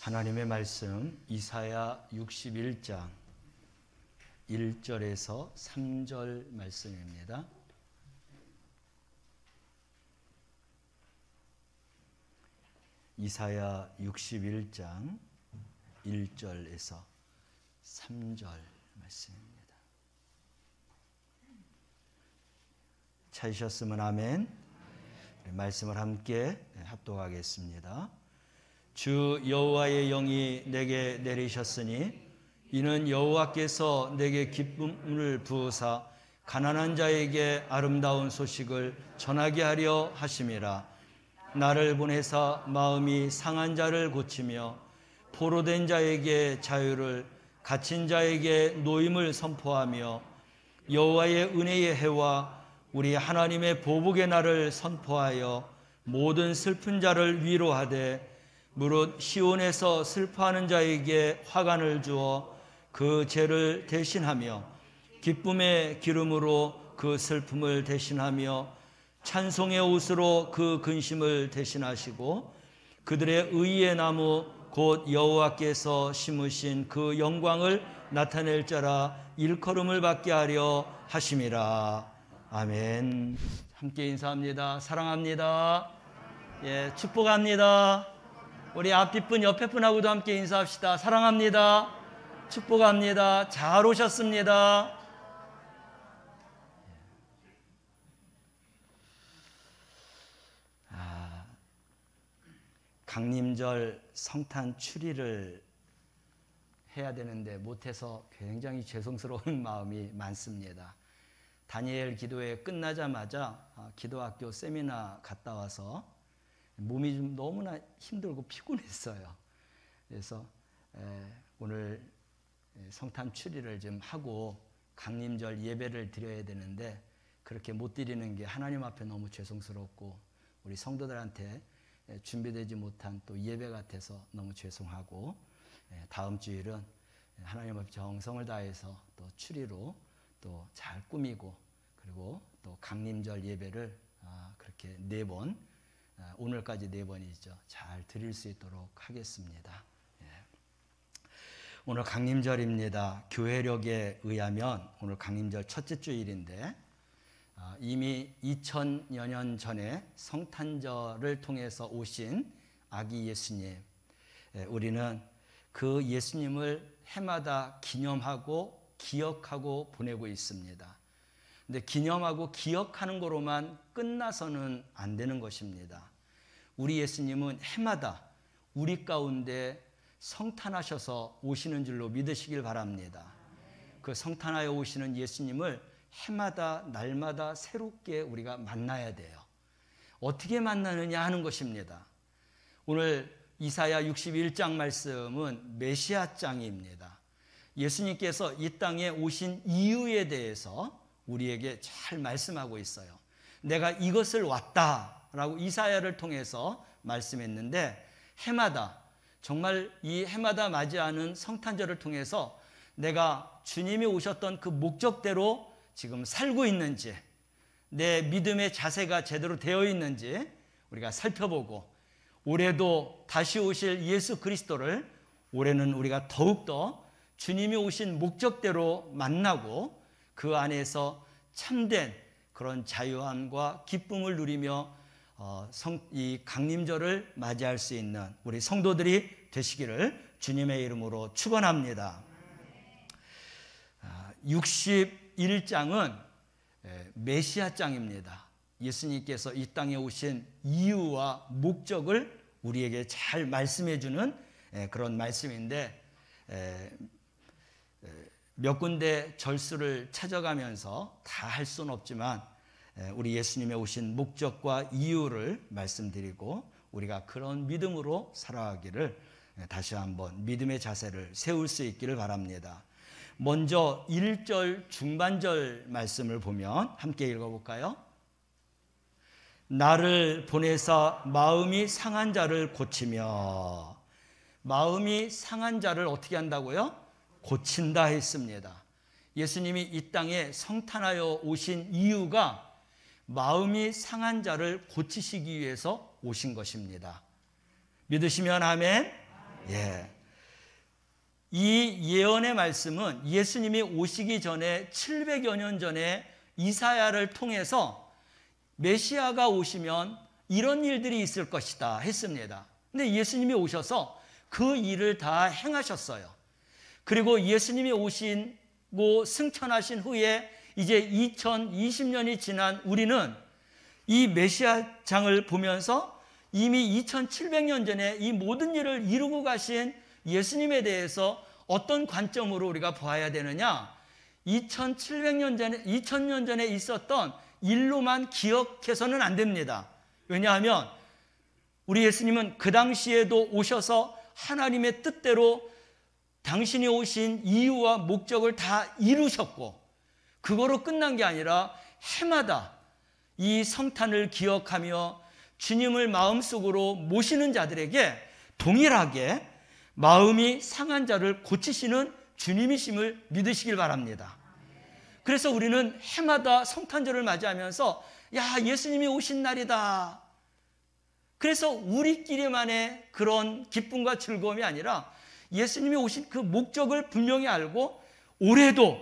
하나님의 말씀 이사야 61장 1절에서 3절 말씀입니다. 이사야 61장 1절에서 3절 말씀입니다. 찾으셨으면 아멘. 말씀을 함께 합독하겠습니다. 주 여호와의 영이 내게 내리셨으니 이는 여호와께서 내게 기쁨을 부으사 가난한 자에게 아름다운 소식을 전하게 하려 하심이라. 나를 보내사 마음이 상한 자를 고치며 포로된 자에게 자유를, 갇힌 자에게 노임을 선포하며 여호와의 은혜의 해와 우리 하나님의 보복의 날을 선포하여 모든 슬픈 자를 위로하되 무릇 시온에서 슬퍼하는 자에게 화관을 주어 그 죄를 대신하며 기쁨의 기름으로 그 슬픔을 대신하며 찬송의 옷으로 그 근심을 대신하시고 그들의 의의 나무 곧 여호와께서 심으신 그 영광을 나타낼 자라 일컬음을 받게 하려 하심이라. 아멘. 함께 인사합니다. 사랑합니다. 예, 축복합니다. 우리 앞뒷분 옆에분하고도 함께 인사합시다. 사랑합니다. 축복합니다. 잘 오셨습니다. 강림절 성탄 추리를 해야 되는데 못해서 굉장히 죄송스러운 마음이 많습니다. 다니엘 기도회 끝나자마자 기도학교 세미나 갔다 와서 몸이 좀 너무나 힘들고 피곤했어요. 그래서 오늘 성탄 추리를 좀 하고 강림절 예배를 드려야 되는데 그렇게 못 드리는 게 하나님 앞에 너무 죄송스럽고 우리 성도들한테 준비되지 못한 또 예배 같아서 너무 죄송하고 다음 주일은 하나님 앞에 정성을 다해서 또 추리로 또 잘 꾸미고 그리고 또 강림절 예배를 그렇게 4번 오늘까지 4번이죠. 잘 드릴 수 있도록 하겠습니다. 오늘 강림절입니다. 교회력에 의하면 오늘 강림절 첫째 주일인데 이미 2000여 년 전에 성탄절을 통해서 오신 아기 예수님, 우리는 그 예수님을 해마다 기념하고 기억하고 보내고 있습니다. 근데 기념하고 기억하는 거로만 끝나서는 안 되는 것입니다. 우리 예수님은 해마다 우리 가운데 성탄하셔서 오시는 줄로 믿으시길 바랍니다. 그 성탄하여 오시는 예수님을 해마다 날마다 새롭게 우리가 만나야 돼요. 어떻게 만나느냐 하는 것입니다. 오늘 이사야 61장 말씀은 메시아장입니다. 예수님께서 이 땅에 오신 이유에 대해서 우리에게 잘 말씀하고 있어요. 내가 이것을 왔다라고 이사야를 통해서 말씀했는데 해마다 정말 이 해마다 맞이하는 성탄절을 통해서 내가 주님이 오셨던 그 목적대로 지금 살고 있는지 내 믿음의 자세가 제대로 되어 있는지 우리가 살펴보고 올해도 다시 오실 예수 그리스도를 올해는 우리가 더욱더 주님이 오신 목적대로 만나고 그 안에서 참된 그런 자유함과 기쁨을 누리며 이 강림절을 맞이할 수 있는 우리 성도들이 되시기를 주님의 이름으로 축원합니다. 61장은 메시아장입니다. 예수님께서 이 땅에 오신 이유와 목적을 우리에게 잘 말씀해 주는 그런 말씀인데 몇 군데 절수를 찾아가면서 다 할 수는 없지만 우리 예수님의 오신 목적과 이유를 말씀드리고 우리가 그런 믿음으로 살아가기를 다시 한번 믿음의 자세를 세울 수 있기를 바랍니다. 먼저 1절 중반절 말씀을 보면 함께 읽어볼까요? 나를 보내사 마음이 상한 자를 고치며, 마음이 상한 자를 어떻게 한다고요? 고친다 했습니다. 예수님이 이 땅에 성탄하여 오신 이유가 마음이 상한 자를 고치시기 위해서 오신 것입니다. 믿으시면 아멘. 예. 이 예언의 말씀은 예수님이 오시기 전에 700여 년 전에 이사야를 통해서 메시아가 오시면 이런 일들이 있을 것이다 했습니다. 근데 예수님이 오셔서 그 일을 다 행하셨어요. 그리고 예수님이 오시고 승천하신 후에 이제 2020년이 지난 우리는 이 메시아 장을 보면서 이미 2700년 전에 이 모든 일을 이루고 가신 예수님에 대해서 어떤 관점으로 우리가 보아야 되느냐? 2700년 전에, 2000년 전에 있었던 일로만 기억해서는 안 됩니다. 왜냐하면 우리 예수님은 그 당시에도 오셔서 하나님의 뜻대로 당신이 오신 이유와 목적을 다 이루셨고, 그거로 끝난 게 아니라 해마다 이 성탄을 기억하며 주님을 마음속으로 모시는 자들에게 동일하게 마음이 상한 자를 고치시는 주님이심을 믿으시길 바랍니다. 그래서 우리는 해마다 성탄절을 맞이하면서 야, 예수님이 오신 날이다. 그래서 우리끼리만의 그런 기쁨과 즐거움이 아니라 예수님이 오신 그 목적을 분명히 알고 올해도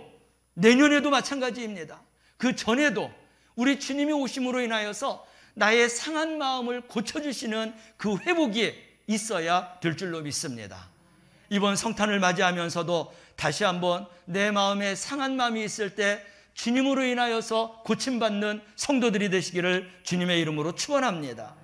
내년에도 마찬가지입니다. 그 전에도 우리 주님이 오심으로 인하여서 나의 상한 마음을 고쳐주시는 그 회복이 있어야 될 줄로 믿습니다. 이번 성탄을 맞이하면서도 다시 한번 내 마음에 상한 마음이 있을 때 주님으로 인하여서 고침받는 성도들이 되시기를 주님의 이름으로 축원합니다.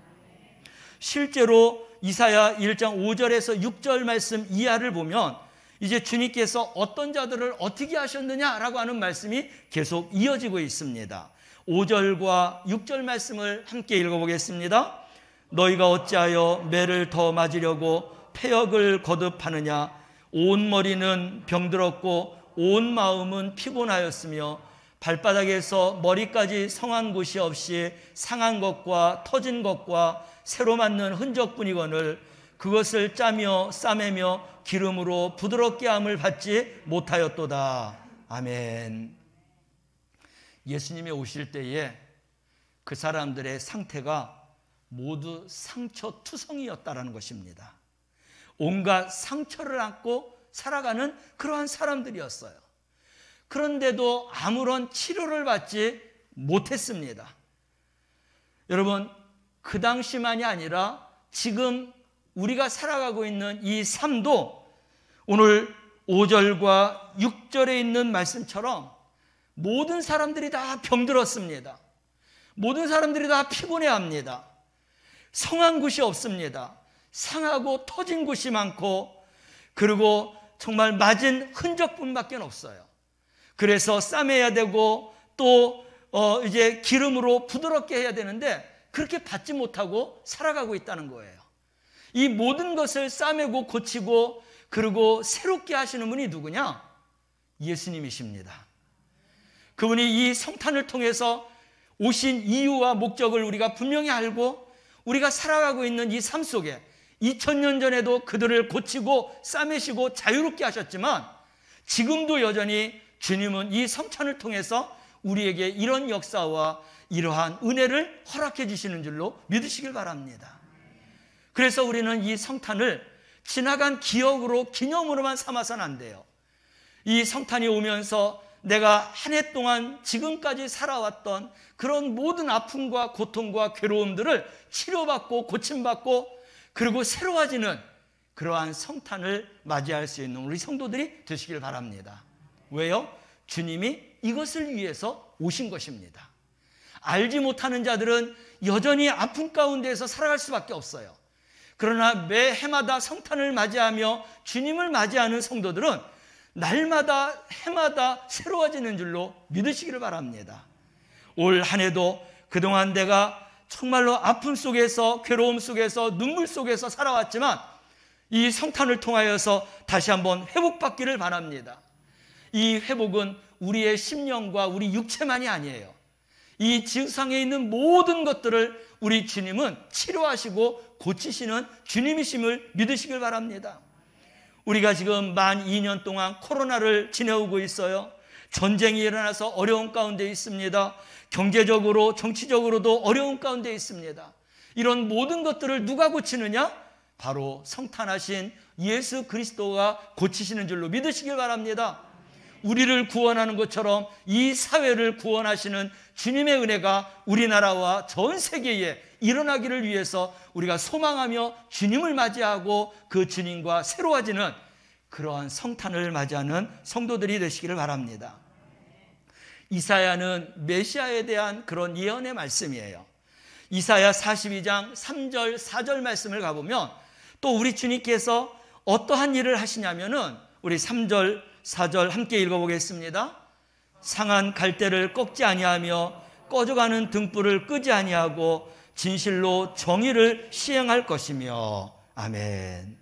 실제로 이사야 1장 5절에서 6절 말씀 이하를 보면 이제 주님께서 어떤 자들을 어떻게 하셨느냐라고 하는 말씀이 계속 이어지고 있습니다. 5절과 6절 말씀을 함께 읽어보겠습니다. 너희가 어찌하여 매를 더 맞으려고 폐역을 거듭하느냐? 온 머리는 병들었고 온 마음은 피곤하였으며 발바닥에서 머리까지 성한 곳이 없이 상한 것과 터진 것과 새로 맞는 흔적뿐이거늘 그것을 짜며 싸매며 기름으로 부드럽게 함을 받지 못하였도다. 아멘. 예수님이 오실 때에 그 사람들의 상태가 모두 상처투성이었다라는 것입니다. 온갖 상처를 안고 살아가는 그러한 사람들이었어요. 그런데도 아무런 치료를 받지 못했습니다. 여러분, 그 당시만이 아니라 지금 우리가 살아가고 있는 이 삶도 오늘 5절과 6절에 있는 말씀처럼 모든 사람들이 다 병들었습니다. 모든 사람들이 다 피곤해합니다. 성한 곳이 없습니다. 상하고 터진 곳이 많고 그리고 정말 맞은 흔적뿐밖에 없어요. 그래서 싸매야 되고 또 이제 기름으로 부드럽게 해야 되는데 그렇게 받지 못하고 살아가고 있다는 거예요. 이 모든 것을 싸매고 고치고 그리고 새롭게 하시는 분이 누구냐? 예수님이십니다. 그분이 이 성탄을 통해서 오신 이유와 목적을 우리가 분명히 알고 우리가 살아가고 있는 이 삶 속에 2000년 전에도 그들을 고치고 싸매시고 자유롭게 하셨지만 지금도 여전히 주님은 이 성찬을 통해서 우리에게 이런 역사와 이러한 은혜를 허락해 주시는 줄로 믿으시길 바랍니다. 그래서 우리는 이 성탄을 지나간 기억으로 기념으로만 삼아서는 안 돼요. 이 성탄이 오면서 내가 한 해 동안 지금까지 살아왔던 그런 모든 아픔과 고통과 괴로움들을 치료받고 고침받고 그리고 새로워지는 그러한 성탄을 맞이할 수 있는 우리 성도들이 되시길 바랍니다. 왜요? 주님이 이것을 위해서 오신 것입니다. 알지 못하는 자들은 여전히 아픔 가운데에서 살아갈 수밖에 없어요. 그러나 매 해마다 성탄을 맞이하며 주님을 맞이하는 성도들은 날마다 해마다 새로워지는 줄로 믿으시기를 바랍니다. 올 한 해도 그동안 내가 정말로 아픔 속에서 괴로움 속에서 눈물 속에서 살아왔지만 이 성탄을 통하여서 다시 한번 회복받기를 바랍니다. 이 회복은 우리의 심령과 우리 육체만이 아니에요. 이 지상에 있는 모든 것들을 우리 주님은 치료하시고 고치시는 주님이심을 믿으시길 바랍니다. 우리가 지금 만 2년 동안 코로나를 지내오고 있어요. 전쟁이 일어나서 어려운 가운데 있습니다. 경제적으로 정치적으로도 어려운 가운데 있습니다. 이런 모든 것들을 누가 고치느냐? 바로 성탄하신 예수 그리스도가 고치시는 줄로 믿으시길 바랍니다. 우리를 구원하는 것처럼 이 사회를 구원하시는 주님의 은혜가 우리나라와 전 세계에 일어나기를 위해서 우리가 소망하며 주님을 맞이하고 그 주님과 새로워지는 그러한 성탄을 맞이하는 성도들이 되시기를 바랍니다. 이사야는 메시아에 대한 그런 예언의 말씀이에요. 이사야 42장 3절 4절 말씀을 가보면 또 우리 주님께서 어떠한 일을 하시냐면은 우리 3절 4절 함께 읽어보겠습니다. 상한 갈대를 꺾지 아니하며 꺼져가는 등불을 끄지 아니하고 진실로 정의를 시행할 것이며. 아멘.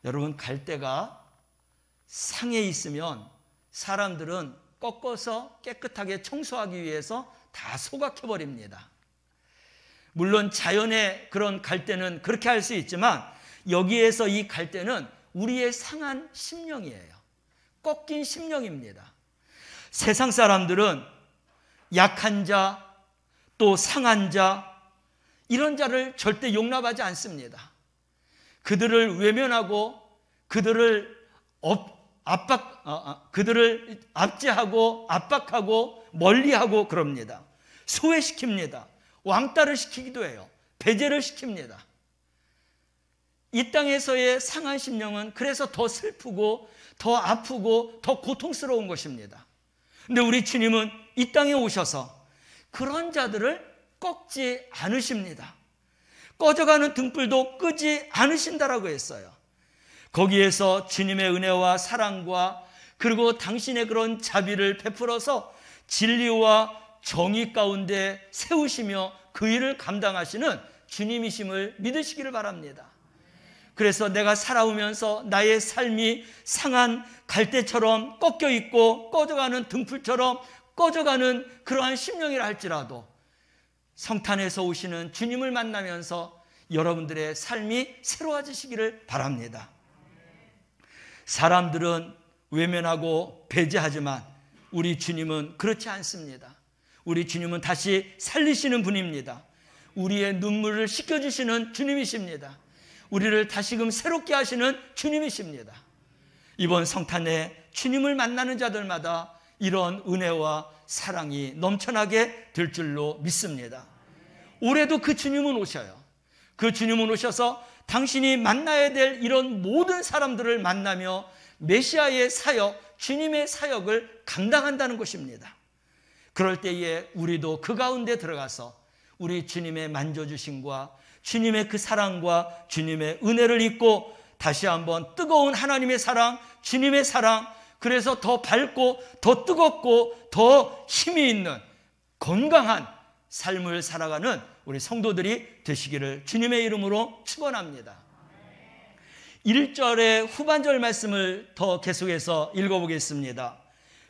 여러분, 갈대가 상에 있으면 사람들은 꺾어서 깨끗하게 청소하기 위해서 다 소각해버립니다. 물론 자연의 그런 갈대는 그렇게 할 수 있지만 여기에서 이 갈대는 우리의 상한 심령이에요. 꺾인 심령입니다. 세상 사람들은 약한 자, 또 상한 자, 이런 자를 절대 용납하지 않습니다. 그들을 외면하고 그들을 그들을 압제하고 압박하고 멀리하고 그럽니다. 소외시킵니다. 왕따를 시키기도 해요. 배제를 시킵니다. 이 땅에서의 상한 심령은 그래서 더 슬프고 더 아프고 더 고통스러운 것입니다. 근데 우리 주님은 이 땅에 오셔서 그런 자들을 꺾지 않으십니다. 꺼져가는 등불도 끄지 않으신다라고 했어요. 거기에서 주님의 은혜와 사랑과 그리고 당신의 그런 자비를 베풀어서 진리와 정의 가운데 세우시며 그 일을 감당하시는 주님이심을 믿으시기를 바랍니다. 그래서 내가 살아오면서 나의 삶이 상한 갈대처럼 꺾여 있고 꺼져가는 등불처럼 꺼져가는 그러한 심령이라 할지라도 성탄에서 오시는 주님을 만나면서 여러분들의 삶이 새로워지시기를 바랍니다. 사람들은 외면하고 배제하지만 우리 주님은 그렇지 않습니다. 우리 주님은 다시 살리시는 분입니다. 우리의 눈물을 씻겨주시는 주님이십니다. 우리를 다시금 새롭게 하시는 주님이십니다. 이번 성탄에 주님을 만나는 자들마다 이런 은혜와 사랑이 넘쳐나게 될 줄로 믿습니다. 올해도 그 주님은 오셔요. 그 주님은 오셔서 당신이 만나야 될 이런 모든 사람들을 만나며 메시아의 사역, 주님의 사역을 감당한다는 것입니다. 그럴 때에 우리도 그 가운데 들어가서 우리 주님의 만져주심과 주님의 그 사랑과 주님의 은혜를 잊고 다시 한번 뜨거운 하나님의 사랑, 주님의 사랑, 그래서 더 밝고 더 뜨겁고 더 힘이 있는 건강한 삶을 살아가는 우리 성도들이 되시기를 주님의 이름으로 축원합니다. 1절의 후반절 말씀을 더 계속해서 읽어보겠습니다.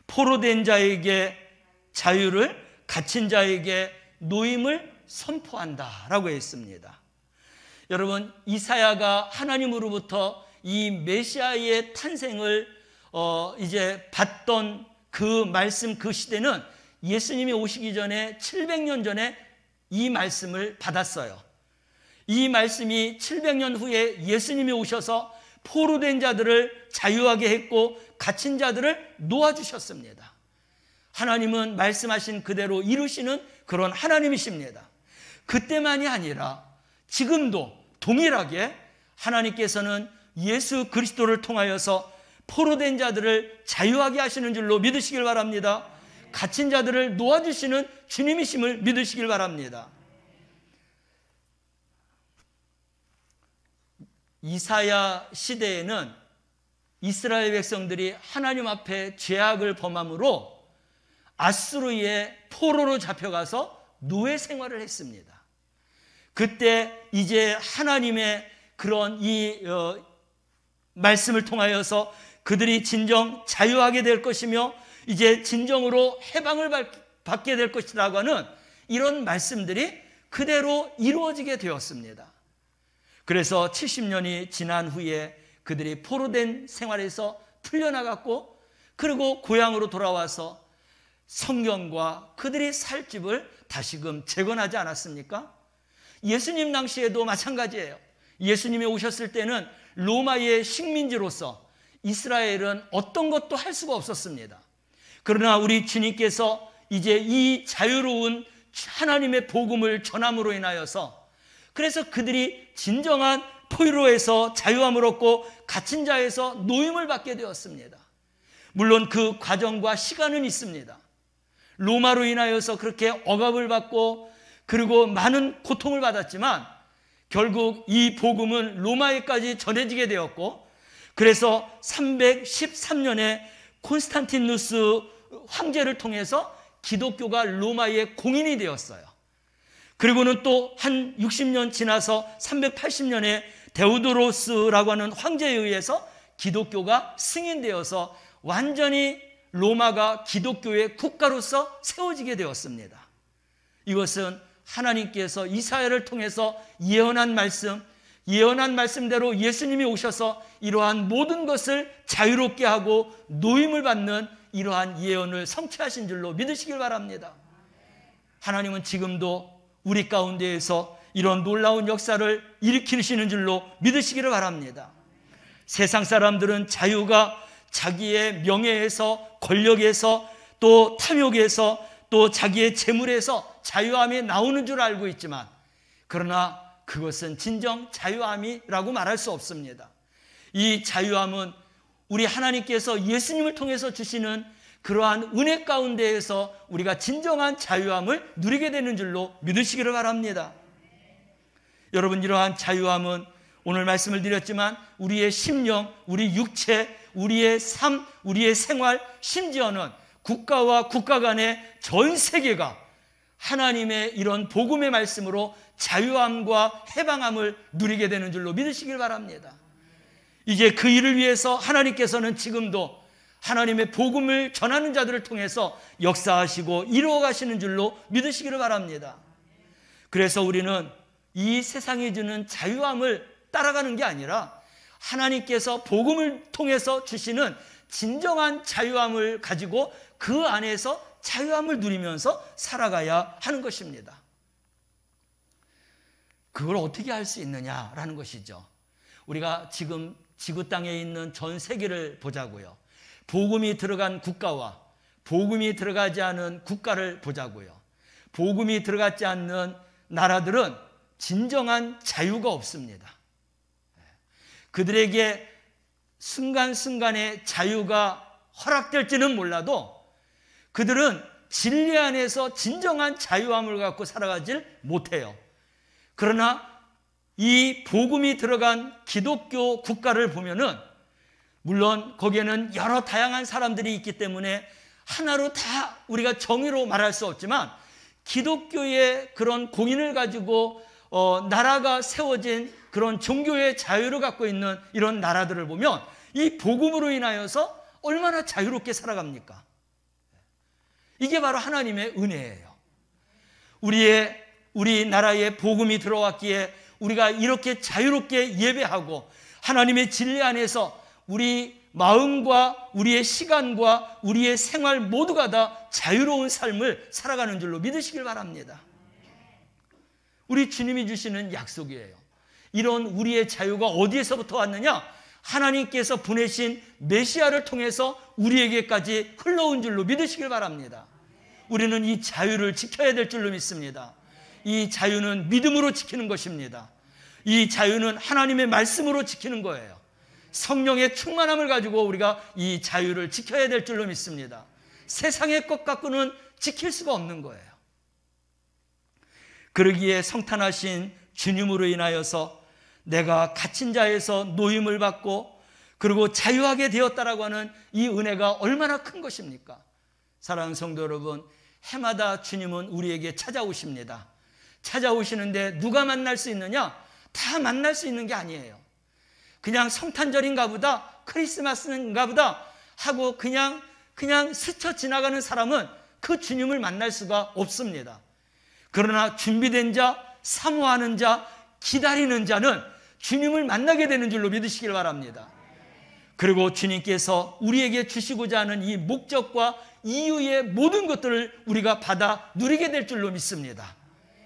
포로된 자에게 자유를, 갇힌 자에게 노임을 선포한다라고 했습니다. 여러분, 이사야가 하나님으로부터 이 메시아의 탄생을 이제 받던 그 말씀, 그 시대는 예수님이 오시기 전에 700년 전에 이 말씀을 받았어요. 이 말씀이 700년 후에 예수님이 오셔서 포로된 자들을 자유하게 했고 갇힌 자들을 놓아주셨습니다. 하나님은 말씀하신 그대로 이루시는 그런 하나님이십니다. 그때만이 아니라 지금도 동일하게 하나님께서는 예수 그리스도를 통하여서 포로된 자들을 자유하게 하시는 줄로 믿으시길 바랍니다. 갇힌 자들을 놓아주시는 주님이심을 믿으시길 바랍니다. 이사야 시대에는 이스라엘 백성들이 하나님 앞에 죄악을 범함으로 아수르의 포로로 잡혀가서 노예 생활을 했습니다. 그때 이제 하나님의 그런 이 말씀을 통하여서 그들이 진정 자유하게 될 것이며 이제 진정으로 해방을 받게 될 것이라고 하는 이런 말씀들이 그대로 이루어지게 되었습니다. 그래서 70년이 지난 후에 그들이 포로된 생활에서 풀려나갔고 그리고 고향으로 돌아와서 성경과 그들이 살 집을 다시금 재건하지 않았습니까? 예수님 당시에도 마찬가지예요. 예수님이 오셨을 때는 로마의 식민지로서 이스라엘은 어떤 것도 할 수가 없었습니다. 그러나 우리 주님께서 이제 이 자유로운 하나님의 복음을 전함으로 인하여서, 그래서 그들이 진정한 포로에서 자유함을 얻고 갇힌 자에서 노임을 받게 되었습니다. 물론 그 과정과 시간은 있습니다. 로마로 인하여서 그렇게 억압을 받고 그리고 많은 고통을 받았지만 결국 이 복음은 로마에까지 전해지게 되었고, 그래서 313년에 콘스탄티누스 황제를 통해서 기독교가 로마의 공인이 되었어요. 그리고는 또 한 60년 지나서 380년에 데오도로스라고 하는 황제에 의해서 기독교가 승인되어서 완전히 로마가 기독교의 국가로서 세워지게 되었습니다. 이것은 하나님께서 이사야를 통해서 예언한 말씀대로 예수님이 오셔서 이러한 모든 것을 자유롭게 하고 노임을 받는 이러한 예언을 성취하신 줄로 믿으시길 바랍니다. 하나님은 지금도 우리 가운데에서 이런 놀라운 역사를 일으키시는 줄로 믿으시기를 바랍니다. 세상 사람들은 자유가 자기의 명예에서, 권력에서, 또 탐욕에서, 또 자기의 재물에서 자유함이 나오는 줄 알고 있지만, 그러나 그것은 진정 자유함이라고 말할 수 없습니다. 이 자유함은 우리 하나님께서 예수님을 통해서 주시는 그러한 은혜 가운데에서 우리가 진정한 자유함을 누리게 되는 줄로 믿으시기를 바랍니다. 여러분, 이러한 자유함은 오늘 말씀을 드렸지만 우리의 심령, 우리 육체, 우리의 삶, 우리의 생활, 심지어는 국가와 국가 간의 전 세계가 하나님의 이런 복음의 말씀으로 자유함과 해방함을 누리게 되는 줄로 믿으시길 바랍니다. 이제 그 일을 위해서 하나님께서는 지금도 하나님의 복음을 전하는 자들을 통해서 역사하시고 이루어 가시는 줄로 믿으시기를 바랍니다. 그래서 우리는 이 세상이 주는 자유함을 따라가는 게 아니라 하나님께서 복음을 통해서 주시는 진정한 자유함을 가지고 그 안에서 자유함을 누리면서 살아가야 하는 것입니다. 그걸 어떻게 할 수 있느냐라는 것이죠. 우리가 지금 지구 땅에 있는 전 세계를 보자고요. 복음이 들어간 국가와 복음이 들어가지 않은 국가를 보자고요. 복음이 들어가지 않는 나라들은 진정한 자유가 없습니다. 그들에게 순간순간의 자유가 허락될지는 몰라도 그들은 진리 안에서 진정한 자유함을 갖고 살아가질 못해요. 그러나 이 복음이 들어간 기독교 국가를 보면은 물론 거기에는 여러 다양한 사람들이 있기 때문에 하나로 다 우리가 정의로 말할 수 없지만 기독교의 그런 공인을 가지고 나라가 세워진 그런 종교의 자유를 갖고 있는 이런 나라들을 보면 이 복음으로 인하여서 얼마나 자유롭게 살아갑니까? 이게 바로 하나님의 은혜예요. 우리 나라에 복음이 들어왔기에 우리가 이렇게 자유롭게 예배하고 하나님의 진리 안에서 우리 마음과 우리의 시간과 우리의 생활 모두가 다 자유로운 삶을 살아가는 줄로 믿으시길 바랍니다. 우리 주님이 주시는 약속이에요. 이런 우리의 자유가 어디에서부터 왔느냐? 하나님께서 보내신 메시아를 통해서 우리에게까지 흘러온 줄로 믿으시길 바랍니다. 우리는 이 자유를 지켜야 될 줄로 믿습니다. 이 자유는 믿음으로 지키는 것입니다. 이 자유는 하나님의 말씀으로 지키는 거예요. 성령의 충만함을 가지고 우리가 이 자유를 지켜야 될 줄로 믿습니다. 세상의 것 갖고는 지킬 수가 없는 거예요. 그러기에 성탄하신 주님으로 인하여서 내가 갇힌 자에서 노임을 받고 그리고 자유하게 되었다라고 하는 이 은혜가 얼마나 큰 것입니까? 사랑하는 성도 여러분, 해마다 주님은 우리에게 찾아오십니다. 찾아오시는데 누가 만날 수 있느냐? 다 만날 수 있는 게 아니에요. 그냥 성탄절인가 보다, 크리스마스인가 보다 하고 그냥 스쳐 지나가는 사람은 그 주님을 만날 수가 없습니다. 그러나 준비된 자, 사모하는 자, 기다리는 자는 주님을 만나게 되는 줄로 믿으시길 바랍니다. 그리고 주님께서 우리에게 주시고자 하는 이 목적과 이유의 모든 것들을 우리가 받아 누리게 될 줄로 믿습니다.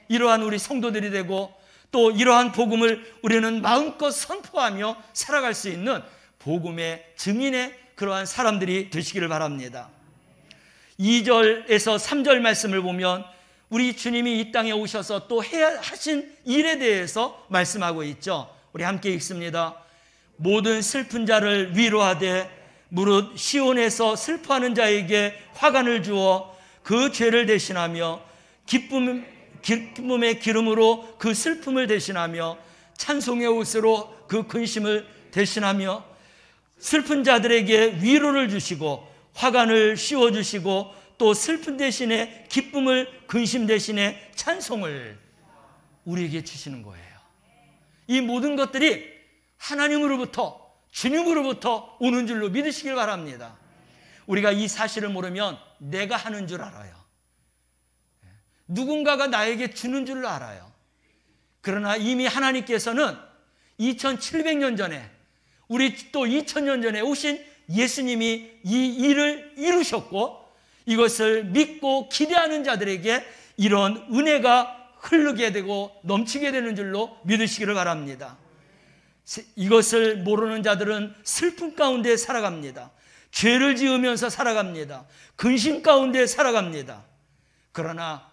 이러한 우리 성도들이 되고 또 이러한 복음을 우리는 마음껏 선포하며 살아갈 수 있는 복음의 증인의 그러한 사람들이 되시기를 바랍니다. 2절에서 3절 말씀을 보면 우리 주님이 이 땅에 오셔서 또 해야 하신 일에 대해서 말씀하고 있죠. 우리 함께 읽습니다. 모든 슬픈 자를 위로하되 무릇 시온에서 슬퍼하는 자에게 화관을 주어 그 죄를 대신하며 기쁨의 기름으로 그 슬픔을 대신하며 찬송의 옷으로 그 근심을 대신하며 슬픈 자들에게 위로를 주시고 화관을 씌워주시고 또 슬픈 대신에 기쁨을, 근심 대신에 찬송을 우리에게 주시는 거예요. 이 모든 것들이 하나님으로부터, 주님으로부터 오는 줄로 믿으시길 바랍니다. 우리가 이 사실을 모르면 내가 하는 줄 알아요. 누군가가 나에게 주는 줄 알아요. 그러나 이미 하나님께서는 2700년 전에, 우리 또 2000년 전에 오신 예수님이 이 일을 이루셨고, 이것을 믿고 기대하는 자들에게 이런 은혜가 흐르게 되고 넘치게 되는 줄로 믿으시기를 바랍니다. 이것을 모르는 자들은 슬픔 가운데 살아갑니다. 죄를 지으면서 살아갑니다. 근심 가운데 살아갑니다. 그러나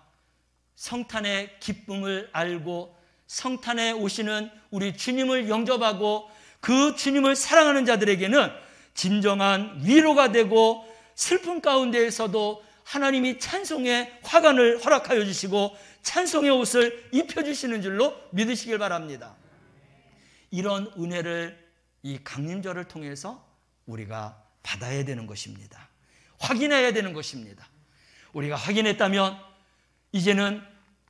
성탄의 기쁨을 알고 성탄에 오시는 우리 주님을 영접하고 그 주님을 사랑하는 자들에게는 진정한 위로가 되고 슬픔 가운데에서도 하나님이 찬송의 화관을 허락하여 주시고 찬송의 옷을 입혀주시는 줄로 믿으시길 바랍니다. 이런 은혜를 이 강림절을 통해서 우리가 받아야 되는 것입니다. 확인해야 되는 것입니다. 우리가 확인했다면 이제는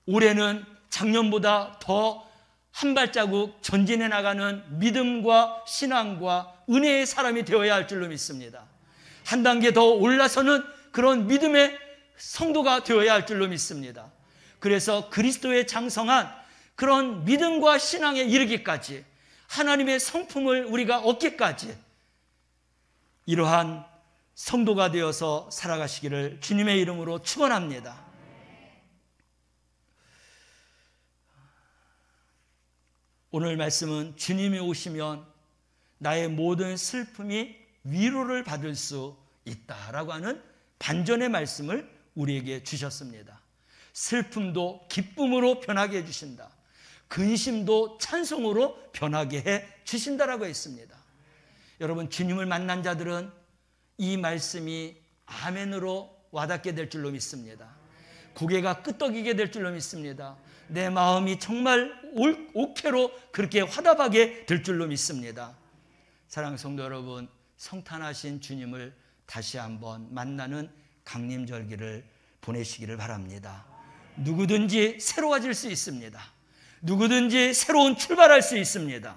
올해는 작년보다 더 한 발자국 전진해 나가는 믿음과 신앙과 은혜의 사람이 되어야 할 줄로 믿습니다. 한 단계 더 올라서는 그런 믿음의 성도가 되어야 할 줄로 믿습니다. 그래서 그리스도의 장성한 그런 믿음과 신앙에 이르기까지, 하나님의 성품을 우리가 얻기까지 이러한 성도가 되어서 살아가시기를 주님의 이름으로 축원합니다. 오늘 말씀은 주님이 오시면 나의 모든 슬픔이 위로를 받을 수 있다라고 하는 반전의 말씀을 우리에게 주셨습니다. 슬픔도 기쁨으로 변하게 해주신다. 근심도 찬송으로 변하게 해 주신다라고 했습니다. 여러분, 주님을 만난 자들은 이 말씀이 아멘으로 와닿게 될 줄로 믿습니다. 고개가 끄덕이게 될 줄로 믿습니다. 내 마음이 정말 옥회로 그렇게 화답하게 될 줄로 믿습니다. 사랑하는 성도 여러분, 성탄하신 주님을 다시 한번 만나는 강림절기를 보내시기를 바랍니다. 누구든지 새로워질 수 있습니다. 누구든지 새로운 출발할 수 있습니다.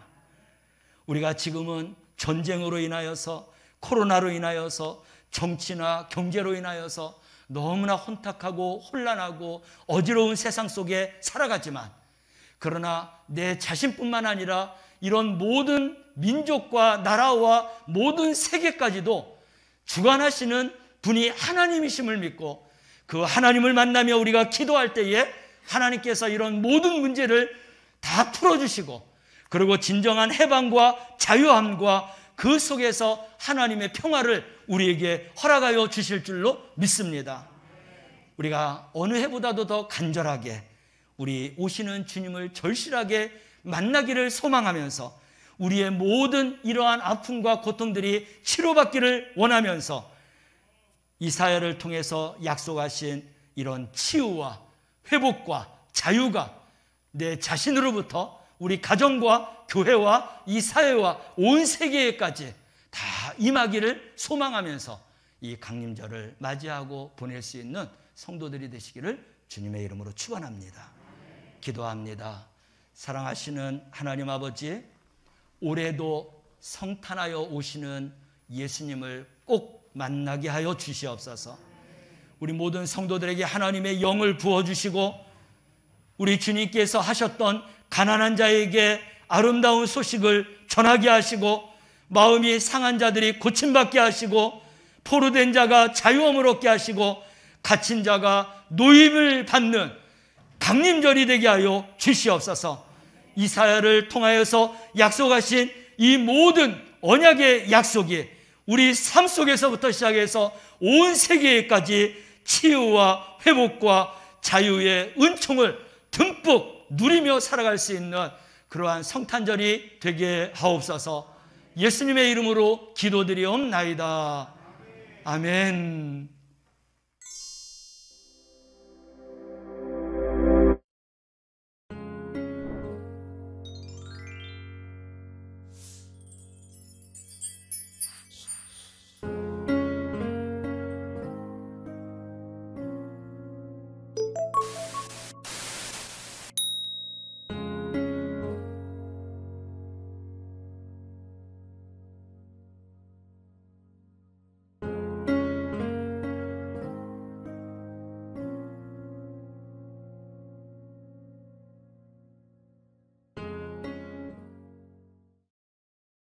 우리가 지금은 전쟁으로 인하여서, 코로나로 인하여서, 정치나 경제로 인하여서 너무나 혼탁하고 혼란하고 어지러운 세상 속에 살아가지만, 그러나 내 자신뿐만 아니라 이런 모든 민족과 나라와 모든 세계까지도 주관하시는 분이 하나님이심을 믿고 그 하나님을 만나며 우리가 기도할 때에 하나님께서 이런 모든 문제를 다 풀어주시고, 그리고 진정한 해방과 자유함과 그 속에서 하나님의 평화를 우리에게 허락하여 주실 줄로 믿습니다. 우리가 어느 해보다도 더 간절하게 우리 오시는 주님을 절실하게 만나기를 소망하면서 우리의 모든 이러한 아픔과 고통들이 치료받기를 원하면서 이사야를 통해서 약속하신 이런 치유와 회복과 자유가 내 자신으로부터 우리 가정과 교회와 이 사회와 온 세계에까지 다 임하기를 소망하면서 이 강림절을 맞이하고 보낼 수 있는 성도들이 되시기를 주님의 이름으로 축원합니다. 기도합니다. 사랑하시는 하나님 아버지, 올해도 성탄하여 오시는 예수님을 꼭 만나게 하여 주시옵소서. 우리 모든 성도들에게 하나님의 영을 부어주시고 우리 주님께서 하셨던 가난한 자에게 아름다운 소식을 전하게 하시고, 마음이 상한 자들이 고침받게 하시고, 포로된 자가 자유함을 얻게 하시고, 갇힌 자가 노임을 받는 강림절이 되게 하여 주시옵소서. 이사야를 통하여서 약속하신 이 모든 언약의 약속이 우리 삶 속에서부터 시작해서 온 세계에까지 치유와 회복과 자유의 은총을 듬뿍 누리며 살아갈 수 있는 그러한 성탄절이 되게 하옵소서. 예수님의 이름으로 기도드리옵나이다. 아멘.